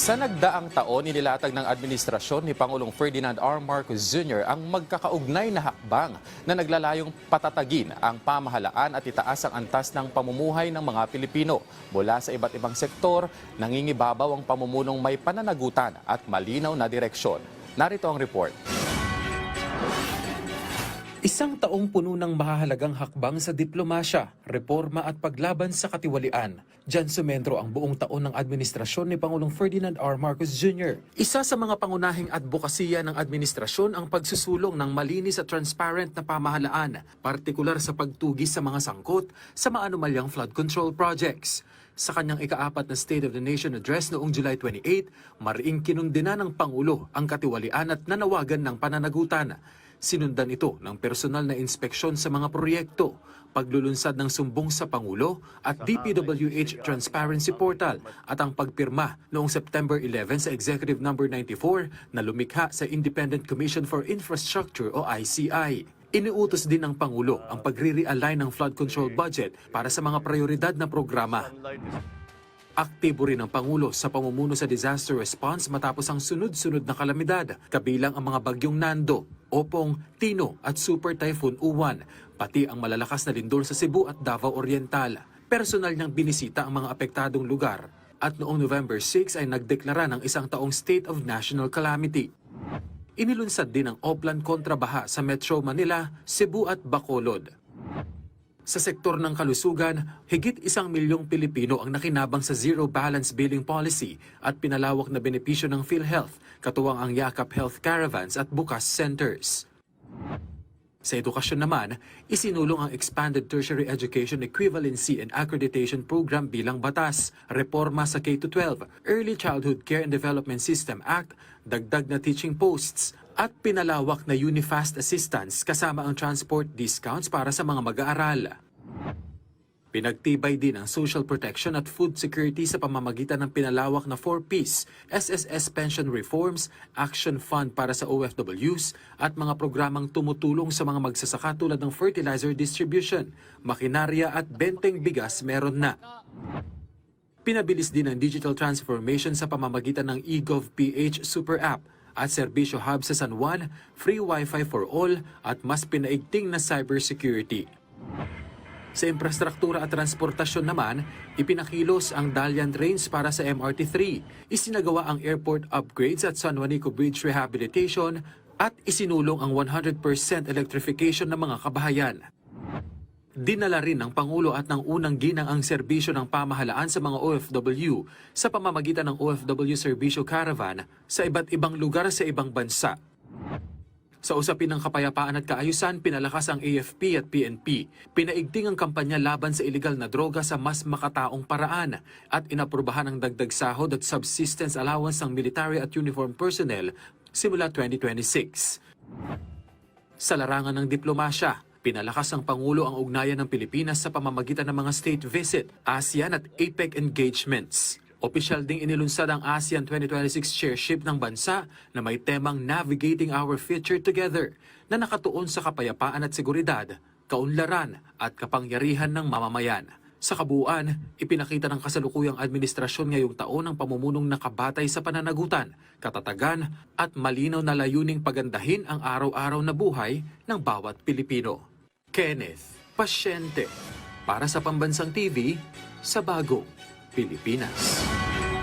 Sa nagdaang taon, inilatag ng administrasyon ni Pangulong Ferdinand R. Marcos Jr. ang magkakaugnay na hakbang na naglalayong patatagin ang pamahalaan at itaas ang antas ng pamumuhay ng mga Pilipino. Mula sa iba't ibang sektor, nangingibabaw ang pamumunong may pananagutan at malinaw na direksyon. Narito ang report. Isang taong puno ng mahahalagang hakbang sa diplomasya, reforma at paglaban sa katiwalian. Diyan sumentro ang buong taon ng administrasyon ni Pangulong Ferdinand R. Marcos Jr. Isa sa mga pangunahing advokasya ng administrasyon ang pagsusulong ng malinis at transparent na pamahalaan, partikular sa pagtugis sa mga sangkot sa maanumalyang flood control projects. Sa kanyang ika-4 na State of the Nation Address noong July 28, mariing kinundina ng Pangulo ang katiwalian at nanawagan ng pananagutan. Sinundan ito ng personal na inspeksyon sa mga proyekto, paglulunsad ng sumbong sa Pangulo at DPWH Transparency Portal at ang pagpirma noong September 11 sa Executive No. 94 na lumikha sa Independent Commission for Infrastructure o ICI. Iniutos din ng Pangulo ang pagre-realign ng flood control budget para sa mga prioridad na programa. Aktibo rin ang Pangulo sa pamumuno sa disaster response matapos ang sunod-sunod na kalamidad, kabilang ang mga bagyong Nando, Opong, Tino at Super Typhoon Uwan, pati ang malalakas na lindol sa Cebu at Davao Oriental. Personal niyang binisita ang mga apektadong lugar at noong November 6 ay nagdeklara ng isang taong state of national calamity. Inilunsad din ang Oplan kontrabaha sa Metro Manila, Cebu at Bacolod. Sa sektor ng kalusugan, higit 1 milyong Pilipino ang nakinabang sa Zero Balance Billing Policy at pinalawak na benepisyo ng PhilHealth, katuwang ang Yakap Health Caravans at Bukas Centers. Sa edukasyon naman, isinulong ang Expanded Tertiary Education Equivalency and Accreditation Program bilang batas, reforma sa K-12, Early Childhood Care and Development System Act, dagdag na teaching posts, at pinalawak na Unifast Assistance kasama ang transport discounts para sa mga mag-aaral. Pinagtibay din ang social protection at food security sa pamamagitan ng pinalawak na 4Ps, SSS pension reforms, action fund para sa OFWs, at mga programang tumutulong sa mga magsasaka tulad ng fertilizer distribution, makinarya at benteng bigas meron na. Pinabilis din ang digital transformation sa pamamagitan ng eGovPH Super App at Serbisyo Hub sa San Juan, free Wi-Fi for all at mas pinaigting na cybersecurity. Sa infrastruktura at transportasyon naman, ipinakilos ang Dalian Trains para sa MRT-3, isinagawa ang airport upgrades at San Juanico Bridge rehabilitation at isinulong ang 100% electrification ng mga kabahayan. Dinala rin ng Pangulo at ng unang ginang ang serbisyo ng pamahalaan sa mga OFW sa pamamagitan ng OFW Serbisyo Caravan sa iba't ibang lugar sa ibang bansa. Sa usapin ng kapayapaan at kaayusan, pinalakas ang AFP at PNP. Pinaigting ang kampanya laban sa iligal na droga sa mas makataong paraan at inaprubahan ang dagdag sahod at subsistence allowance ng military at uniform personnel simula 2026. Sa larangan ng diplomasya, pinalakas ng Pangulo ang ugnayan ng Pilipinas sa pamamagitan ng mga state visit, ASEAN at APEC engagements. Opisyal ding inilunsad ang ASEAN 2026 chairship ng bansa na may temang Navigating Our Future Together na nakatuon sa kapayapaan at seguridad, kaunlaran at kapangyarihan ng mamamayan. Sa kabuuan, ipinakita ng kasalukuyang administrasyon ngayong taon ang pamumunong nakabatay sa pananagutan, katatagan at malinaw na layuning pagandahin ang araw-araw na buhay ng bawat Pilipino. Kenneth Pasyente, para sa Pambansang TV, sa Bagong Pilipinas.